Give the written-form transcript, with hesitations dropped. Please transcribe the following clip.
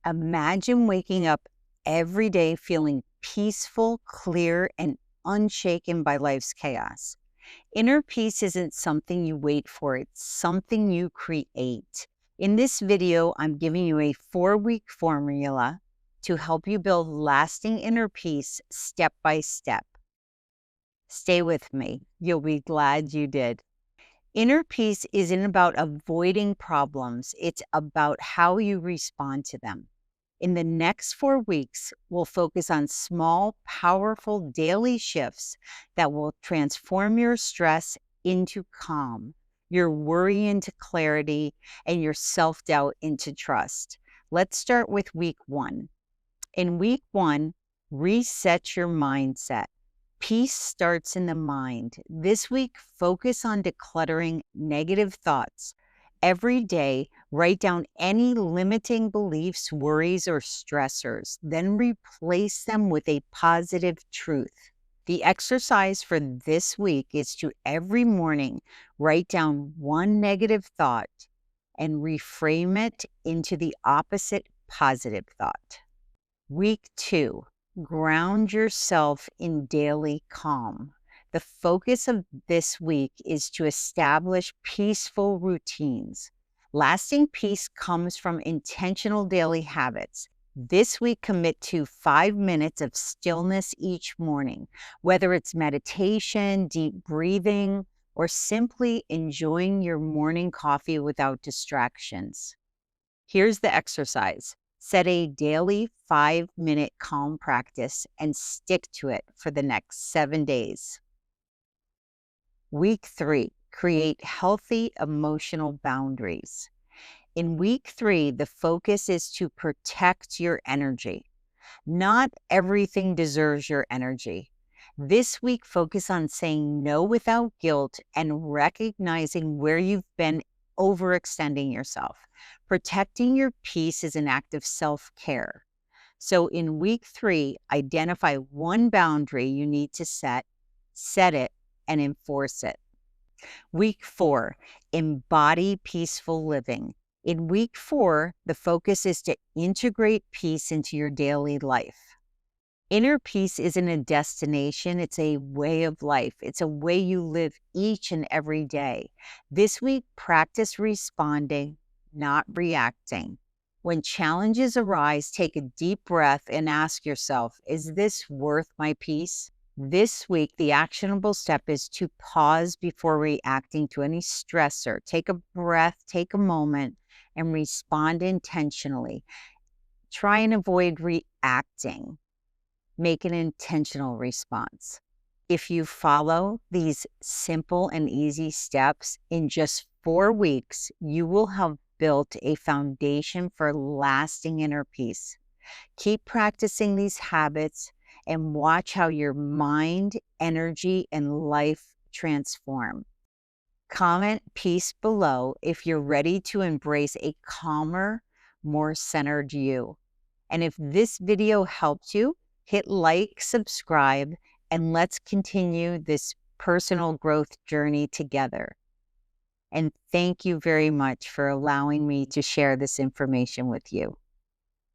Imagine waking up every day feeling peaceful, clear, and unshaken by life's chaos. Inner peace isn't something you wait for, it's something you create. In this video, I'm giving you a 4-week formula to help you build lasting inner peace step by step. Stay with me. You'll be glad you did. Inner peace isn't about avoiding problems, it's about how you respond to them. In the next 4 weeks, we'll focus on small, powerful daily shifts that will transform your stress into calm, your worry into clarity, and your self-doubt into trust. Let's start with week 1. In week 1, reset your mindset. Peace starts in the mind. This week, focus on decluttering negative thoughts. Every day, write down any limiting beliefs, worries, or stressors, then replace them with a positive truth. The exercise for this week is to every morning write down one negative thought and reframe it into the opposite positive thought. Week 2, ground yourself in daily calm. The focus of this week is to establish peaceful routines. Lasting peace comes from intentional daily habits. This week, commit to 5 minutes of stillness each morning, whether it's meditation, deep breathing, or simply enjoying your morning coffee without distractions. Here's the exercise. Set a daily 5-minute calm practice and stick to it for the next 7 days. Week 3, create healthy emotional boundaries. In week 3, the focus is to protect your energy. Not everything deserves your energy. This week, focus on saying no without guilt and recognizing where you've been overextending yourself. Protecting your peace is an act of self-care. So in week 3, identify one boundary you need to set it, and enforce it. Week 4, embody peaceful living. In week 4, the focus is to integrate peace into your daily life. Inner peace isn't a destination, it's a way of life. It's a way you live each and every day. This week, practice responding, not reacting. When challenges arise, take a deep breath and ask yourself, is this worth my peace? This week, the actionable step is to pause before reacting to any stressor. Take a breath, take a moment, and respond intentionally. Try and avoid reacting. Make an intentional response. If you follow these simple and easy steps in just 4 weeks, you will have built a foundation for lasting inner peace. Keep practicing these habits and watch how your mind, energy, and life transform. Comment peace below if you're ready to embrace a calmer, more centered you. And if this video helped you, hit like, subscribe, and let's continue this personal growth journey together. And thank you very much for allowing me to share this information with you.